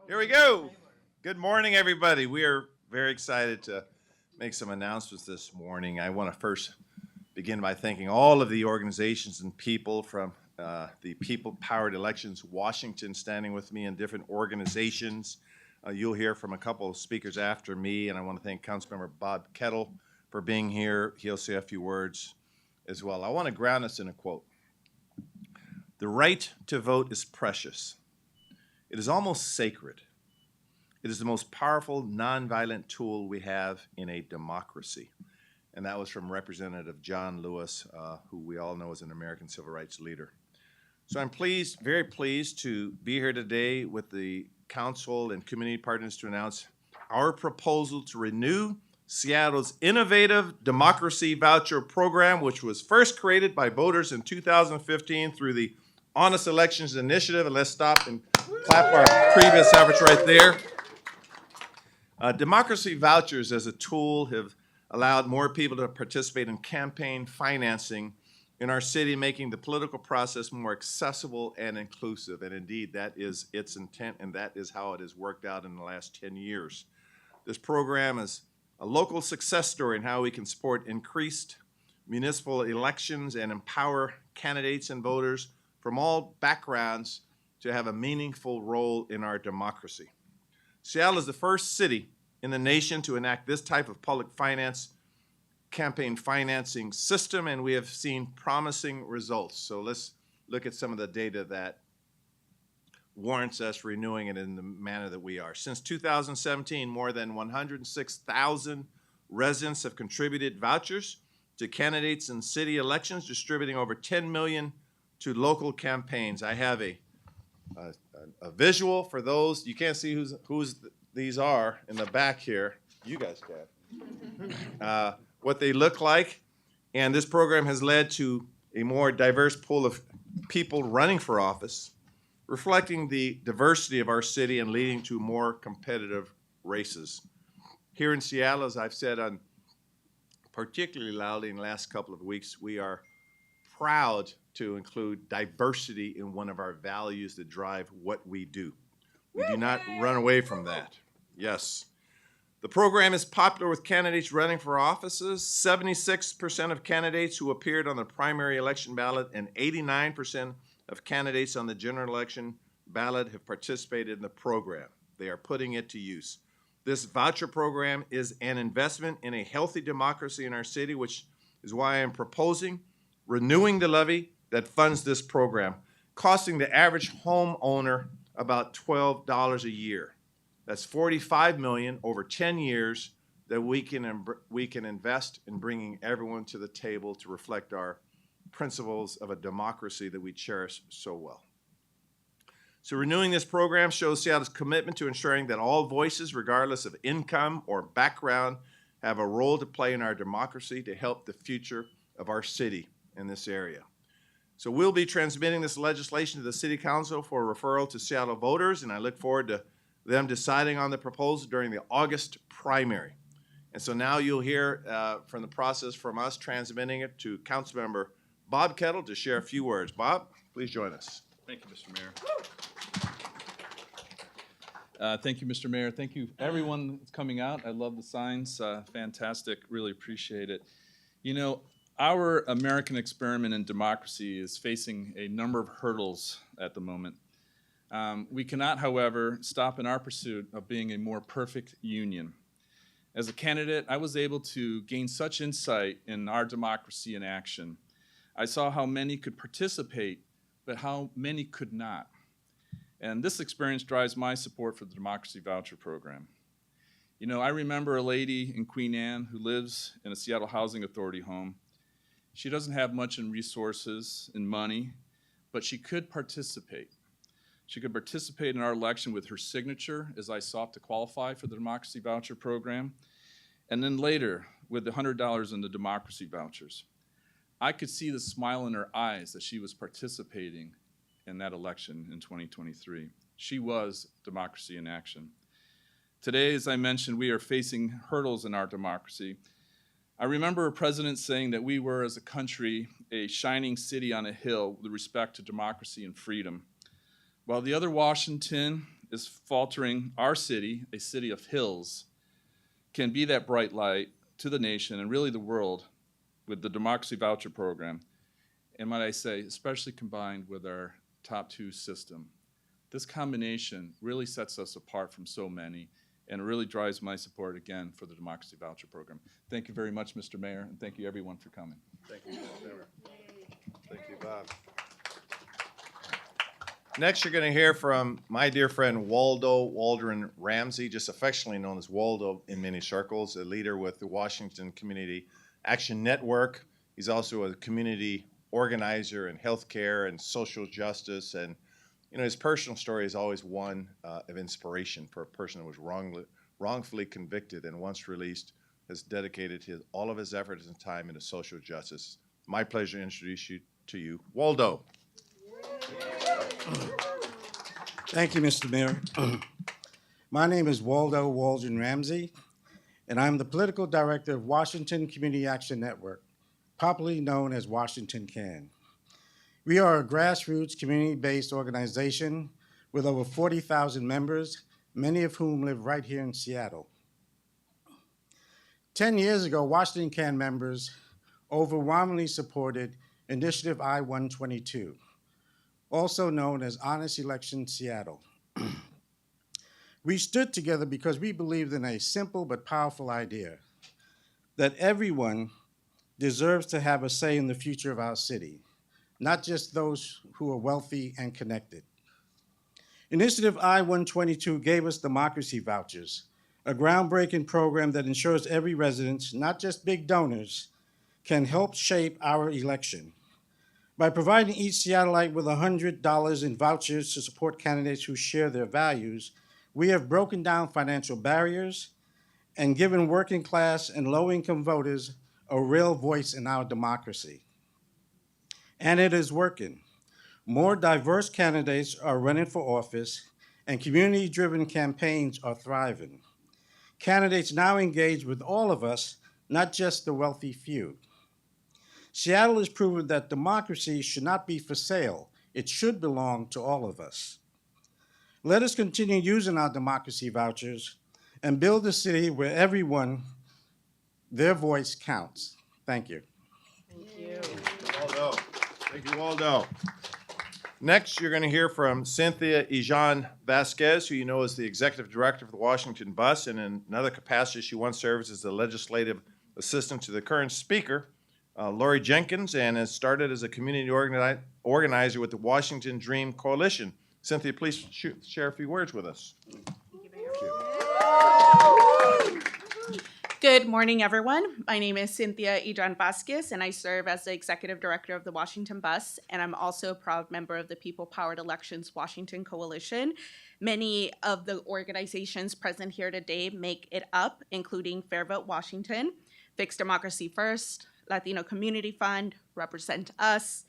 Here we go. Good morning, everybody. We are very excited to make some announcements this morning. I want to first begin by thanking all of the organizations and people from the People-Powered Elections Washington standing with me in different organizations. You'll hear from a couple of speakers after me, and I want to thank Councilmember Bob Kettle for being here. He'll say a few words as well. I want to ground us in a quote. The right to vote is precious. It is almost sacred. It is the most powerful nonviolent tool we have in a democracy. And that was from Representative John Lewis, who we all know is an American civil rights leader. So I'm pleased, very pleased to be here today with the council and community partners to announce our proposal to renew Seattle's innovative Democracy Voucher Program, which was first created by voters in 2015 through the Honest Elections Initiative. And let's stop and clap our previous efforts right there. Democracy vouchers as a tool have allowed more people to participate in campaign financing in our city, making the political process more accessible and inclusive. And indeed, that is its intent, and that is how it has worked out in the last 10 years. This program is a local success story in how we can support increased municipal elections and empower candidates and voters from all backgrounds to have a meaningful role in our democracy. Seattle is the first city in the nation to enact this type of public finance campaign financing system, and we have seen promising results. So let's look at some of the data that warrants us renewing it in the manner that we are. Since 2017, more than 106,000 residents have contributed vouchers to candidates in city elections, distributing over 10 million to local campaigns. I have a visual for those. You can't see who's these are in the back here. You guys can. What they look like. And this program has led to a more diverse pool of people running for office, reflecting the diversity of our city and leading to more competitive races. Here in Seattle, as I've said particularly loudly in the last couple of weeks, we are proud to include diversity in one of our values that drive what we do. We do not run away from that. Yes. The program is popular with candidates running for offices. 76% of candidates who appeared on the primary election ballot and 89% of candidates on the general election ballot have participated in the program. They are putting it to use. This voucher program is an investment in a healthy democracy in our city, which is why I am proposing renewing the levy that funds this program, costing the average homeowner about $12 a year. That's $45 million over 10 years that we can invest in bringing everyone to the table to reflect our principles of a democracy that we cherish so well. So renewing this program shows Seattle's commitment to ensuring that all voices, regardless of income or background, have a role to play in our democracy to help the future of our city in this area. So we'll be transmitting this legislation to the City Council for referral to Seattle voters, and I look forward to them deciding on the proposal during the August primary. And so now you'll hear from the process from us transmitting it to Councilmember Bob Kettle to share a few words. Bob, please join us. Thank you, Mr. Mayor. Thank you, Mr. Mayor. Thank you, everyone that's coming out. I love the signs. Fantastic. Really appreciate it. You know, our American experiment in democracy is facing a number of hurdles at the moment. We cannot, however, stop in our pursuit of being a more perfect union. As a candidate, I was able to gain such insight in our democracy in action. I saw how many could participate, but how many could not. And this experience drives my support for the Democracy Voucher Program. You know, I remember a lady in Queen Anne who lives in a Seattle Housing Authority home. She doesn't have much in resources and money, but she could participate. She could participate in our election with her signature as I sought to qualify for the Democracy Voucher Program, and then later with the $100 in the Democracy Vouchers. I could see the smile in her eyes that she was participating in that election in 2023. She was democracy in action. Today, as I mentioned, we are facing hurdles in our democracy. I remember a president saying that we were, as a country, a shining city on a hill with respect to democracy and freedom. While the other Washington is faltering our city, a city of hills, can be that bright light to the nation and really the world with the Democracy Voucher Program. And might I say, especially combined with our top two system. This combination really sets us apart from so many, and it really drives my support again for the Democracy Voucher Program. Thank you very much, Mr. Mayor, and thank you everyone for coming. Thank you, Mayor. Thank you, Bob. Next, you're going to hear from my dear friend Waldo Waldron Ramsey, just affectionately known as Waldo in many circles, a leader with the Washington Community Action Network. He's also a community organizer in healthcare and social justice, and his personal story is always one of inspiration for a person who was wrongfully convicted and once released has dedicated all of his efforts and time into social justice. My pleasure to introduce you to you, Waldo. Thank you, Mr. Mayor. My name is Waldo Waldron Ramsey, and I'm the political director of Washington Community Action Network, popularly known as Washington CAN. We are a grassroots community-based organization with over 40,000 members, many of whom live right here in Seattle. 10 years ago, Washington CAN members overwhelmingly supported Initiative I-122, also known as Honest Election Seattle. We stood together because we believed in a simple but powerful idea, that everyone deserves to have a say in the future of our city, not just those who are wealthy and connected. Initiative I-122 gave us Democracy Vouchers, a groundbreaking program that ensures every resident, not just big donors, can help shape our election. By providing each Seattleite with $100 in vouchers to support candidates who share their values, we have broken down financial barriers and given working class and low-income voters a real voice in our democracy. And it is working. More diverse candidates are running for office, and community-driven campaigns are thriving. Candidates now engage with all of us, not just the wealthy few. Seattle has proven that democracy should not be for sale. It should belong to all of us. Let us continue using our democracy vouchers and build a city where everyone, their voice counts. Thank you. Thank you. Waldo. Thank you, Waldo. Next, you're going to hear from Cynthia Ijan Vasquez, who you know is the executive director of the Washington Bus, and in another capacity, she once served as the legislative assistant to the current speaker, Lori Jenkins, and has started as a community organizer with the Washington Dream Coalition. Cynthia, please share a few words with us. Good morning, everyone. My name is Cynthia Ijan Vasquez, and I serve as the executive director of the Washington Bus, and I'm also a proud member of the People Powered Elections Washington Coalition. Many of the organizations present here today make it up, including Fair Vote Washington, Fix Democracy First, Latino Community Fund, Represent Us,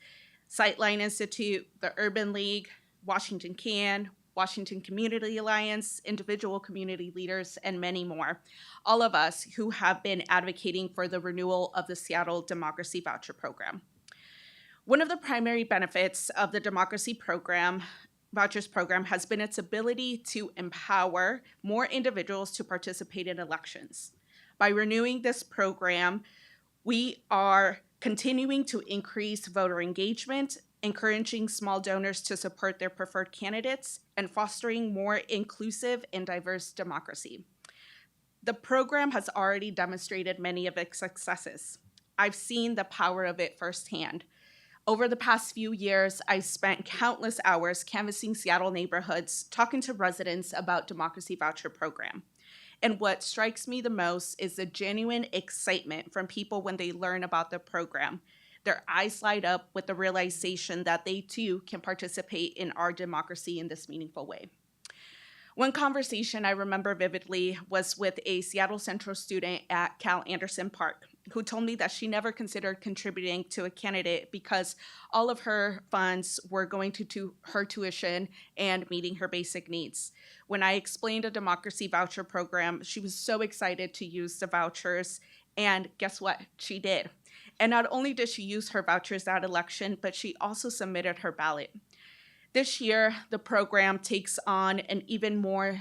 Sightline Institute, the Urban League, Washington CAN, Washington Community Alliance, individual community leaders, and many more. All of us who have been advocating for the renewal of the Seattle Democracy Voucher Program. One of the primary benefits of the Democracy Program, Vouchers Program, has been its ability to empower more individuals to participate in elections. By renewing this program, we are continuing to increase voter engagement, encouraging small donors to support their preferred candidates, and fostering more inclusive and diverse democracy. The program has already demonstrated many of its successes. I've seen the power of it firsthand. Over the past few years, I've spent countless hours canvassing Seattle neighborhoods, talking to residents about Democracy Voucher Program. And what strikes me the most is the genuine excitement from people when they learn about the program. Their eyes light up with the realization that they too can participate in our democracy in this meaningful way. One conversation I remember vividly was with a Seattle Central student at Cal Anderson Park, who told me that she never considered contributing to a candidate because all of her funds were going to her tuition and meeting her basic needs. When I explained a Democracy Voucher Program, she was so excited to use the vouchers, and guess what? She did. And not only did she use her vouchers that election, but she also submitted her ballot. This year, the program takes on an even more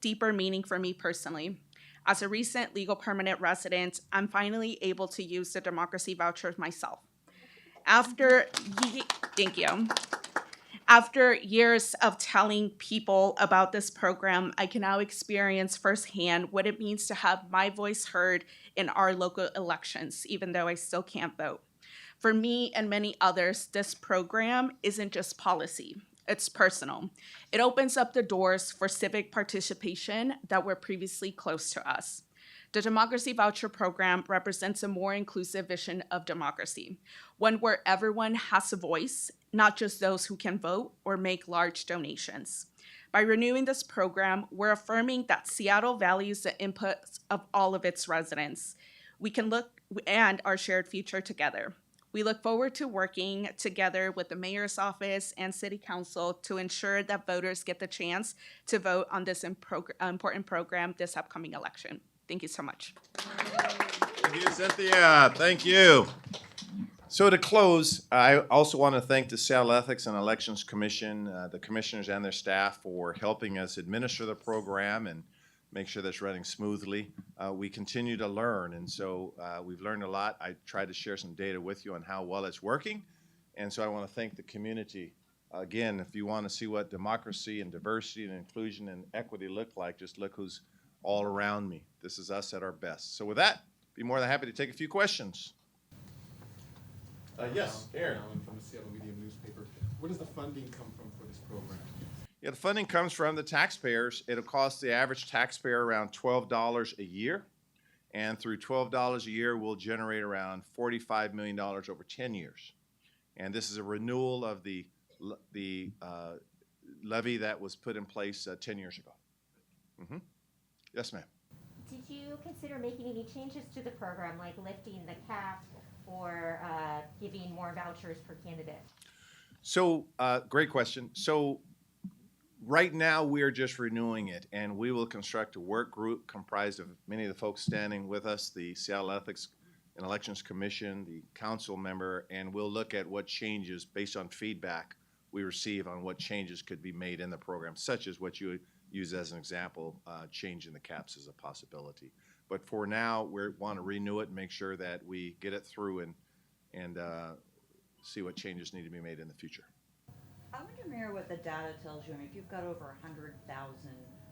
deeper meaning for me personally. As a recent legal permanent resident, I'm finally able to use the democracy vouchers myself. After, thank you. After years of telling people about this program, I can now experience firsthand what it means to have my voice heard in our local elections, even though I still can't vote. For me and many others, this program isn't just policy, it's personal. It opens up the doors for civic participation that were previously closed to us. The Democracy Voucher Program represents a more inclusive vision of democracy, one where everyone has a voice, not just those who can vote or make large donations. By renewing this program, we're affirming that Seattle values the input of all of its residents. We can look and our shared future together. We look forward to working together with the mayor's office and city council to ensure that voters get the chance to vote on this important program this upcoming election. Thank you so much. Thank you, Cynthia. Thank you. So to close, I also want to thank the Seattle Ethics and Elections Commission, the commissioners and their staff for helping us administer the program and make sure that's running smoothly. We continue to learn, and so we've learned a lot. I tried to share some data with you on how well it's working, and so I want to thank the community. Again, if you want to see what democracy and diversity and inclusion and equity look like, just look who's all around me. This is us at our best. So with that, be more than happy to take a few questions. Yes, Aaron. Alan from the Seattle Media Newspaper. Where does the funding come from for this program? Yeah, the funding comes from the taxpayers. It'll cost the average taxpayer around $12 a year. And through $12 a year, we'll generate around $45 million over 10 years. And this is a renewal of the levy that was put in place 10 years ago. Mm-hmm. Yes, ma'am. Did you consider making any changes to the program, like lifting the cap or giving more vouchers per candidate? So, great question. So, right now we are just renewing it, and we will construct a work group comprised of many of the folks standing with us, the Seattle Ethics and Elections Commission, the council member, and we'll look at what changes based on feedback we receive on what changes could be made in the program, such as what you use as an example, changing the caps is a possibility. But for now, we want to renew it and make sure that we get it through and see what changes need to be made in the future. I wonder, Mayor, what the data tells you. I mean, if you've got over 100,000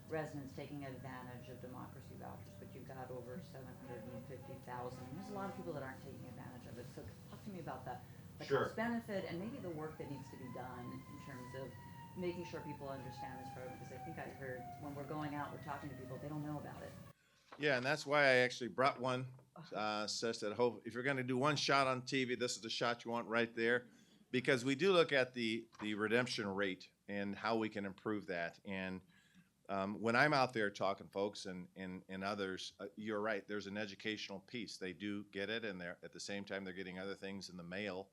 residents taking advantage of democracy vouchers, but you've got over 750,000, there's a lot of people that aren't taking advantage of it. So talk to me about the Sure. cost benefit and maybe the work that needs to be done in terms of making sure people understand this program, because I think I heard when we're going out, we're talking to people, they don't know about it. Yeah, and that's why I actually brought one. Says that hope if you're going to do one shot on TV, this is the shot you want right there, because we do look at the redemption rate and how we can improve that. And when I'm out there talking, folks, and others, you're right. There's an educational piece. They do get it, and they're at the same time they're getting other things in the mail,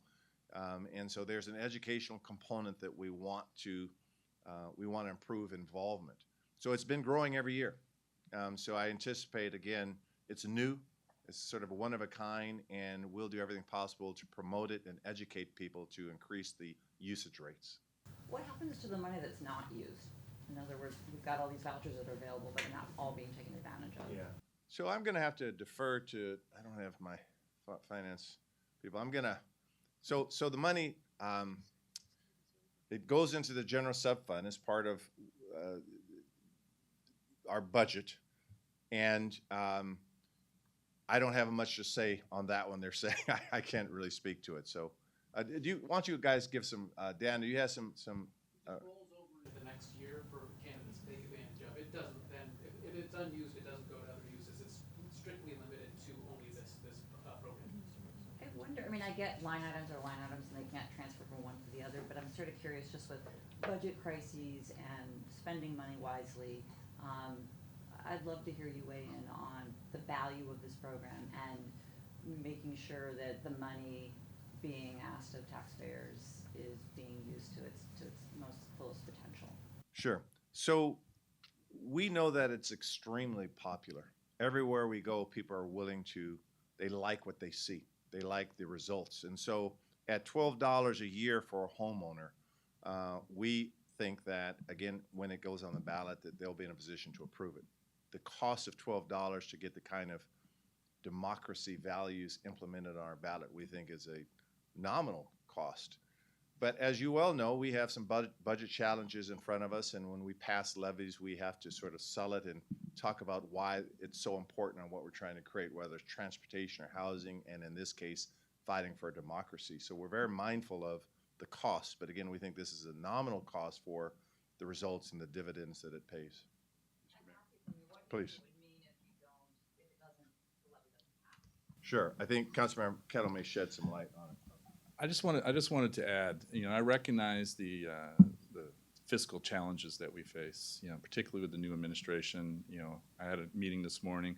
and so there's an educational component that we want to improve involvement. So it's been growing every year. So I anticipate, again, it's new, it's sort of a one of a kind, and we'll do everything possible to promote it and educate people to increase the usage rates. What happens to the money that's not used? In other words, we've got all these vouchers that are available, but they're not all being taken advantage of. Yeah. So I'm going to have to defer to, I don't have my finance people. I'm going to, so the money, it goes into the general sub fund as part of our budget. And I don't have much to say on that one. They're saying I can't really speak to it. So why don't you guys give some, Dan, do you have some rolls over into the next year for candidates to take advantage of. It doesn't then, if it's unused, it doesn't go to other uses. It's strictly limited to only this program. I wonder, I mean, I get line items are line items and they can't transfer from one to the other, but I'm sort of curious just with budget crises and spending money wisely. I'd love to hear you weigh in on the value of this program and making sure that the money being asked of taxpayers is being used to its most fullest potential. Sure. So we know that it's extremely popular. Everywhere we go, people are willing to, they like what they see. They like the results. And so at $12 a year for a homeowner, We think that, again, when it goes on the ballot, that they'll be in a position to approve it. The cost of $12 to get the kind of democracy values implemented on our ballot, we think is a nominal cost. But as you well know, we have some budget challenges in front of us, and when we pass levies, we have to sort of sell it and talk about why it's so important on what we're trying to create, whether it's transportation or housing, and in this case, fighting for democracy. So we're very mindful of the cost, but again, we think this is a nominal cost for the results and the dividends that it pays. Please. Sure. I think Councilmember Kettle may shed some light on it. I just wanted to add, I recognize the fiscal challenges that we face, particularly with the new administration. I had a meeting this morning.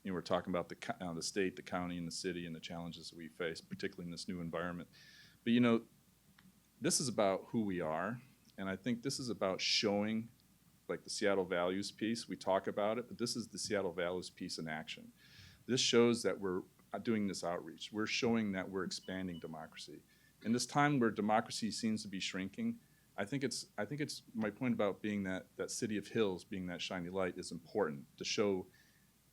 We're talking about the state, the county, and the city, and the challenges that we face, particularly in this new environment. But this is about who we are, and I think this is about showing, like the Seattle values piece. We talk about it, but this is the Seattle values piece in action. This shows that we're doing this outreach. We're showing that we're expanding democracy. In this time where democracy seems to be shrinking, I think it's my point about being that city of hills, being that shiny light, is important to show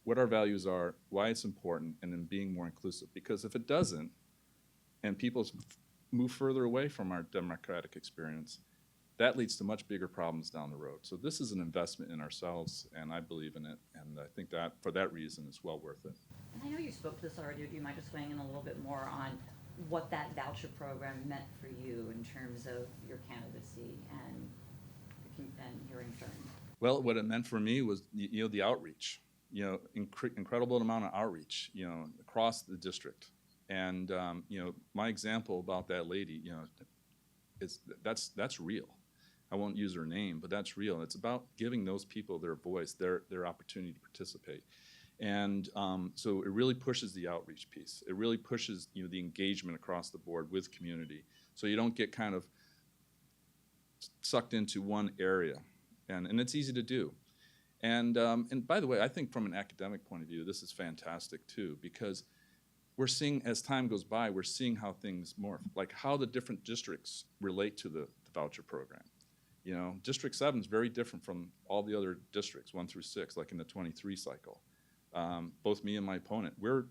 what our values are, why it's important, and then being more inclusive. Because if it doesn't, and people move further away from our democratic experience, that leads to much bigger problems down the road. So this is an investment in ourselves, and I believe in it, and I think that for that reason it's well worth it. And I know you spoke to this already, do you mind just weighing in a little bit more on what that voucher program meant for you in terms of your candidacy and your intern? Well, what it meant for me was the outreach, incredible amount of outreach, across the district. And my example about that lady, that's real. I won't use her name, but that's real. It's about giving those people their voice, their opportunity to participate. And so it really pushes the outreach piece. It really pushes the engagement across the board with community. So you don't get kind of sucked into one area, and it's easy to do. And by the way, I think from an academic point of view, this is fantastic too, because we're seeing, as time goes by, we're seeing how things morph, like how the different districts relate to the voucher program. District 7 is very different from all the other districts, 1 through 6, like in the 23 cycle. Both me and my opponent, we're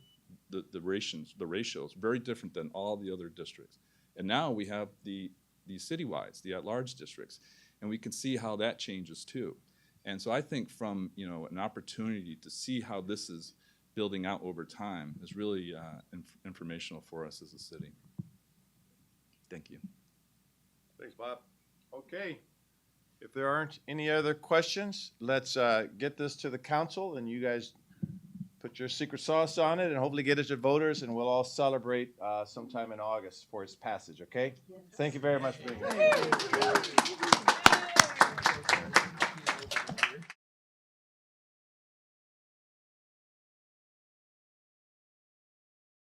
the ratios very different than all the other districts. And now we have the citywides, the at-large districts, and we can see how that changes too. And so I think from an opportunity to see how this is building out over time is really informational for us as a city. Thank you. Thanks, Bob. Okay. If there aren't any other questions, let's get this to the council, and you guys put your secret sauce on it and hopefully get it to voters, and we'll all celebrate sometime in August for its passage, okay? Yes. Thank you very much for being here.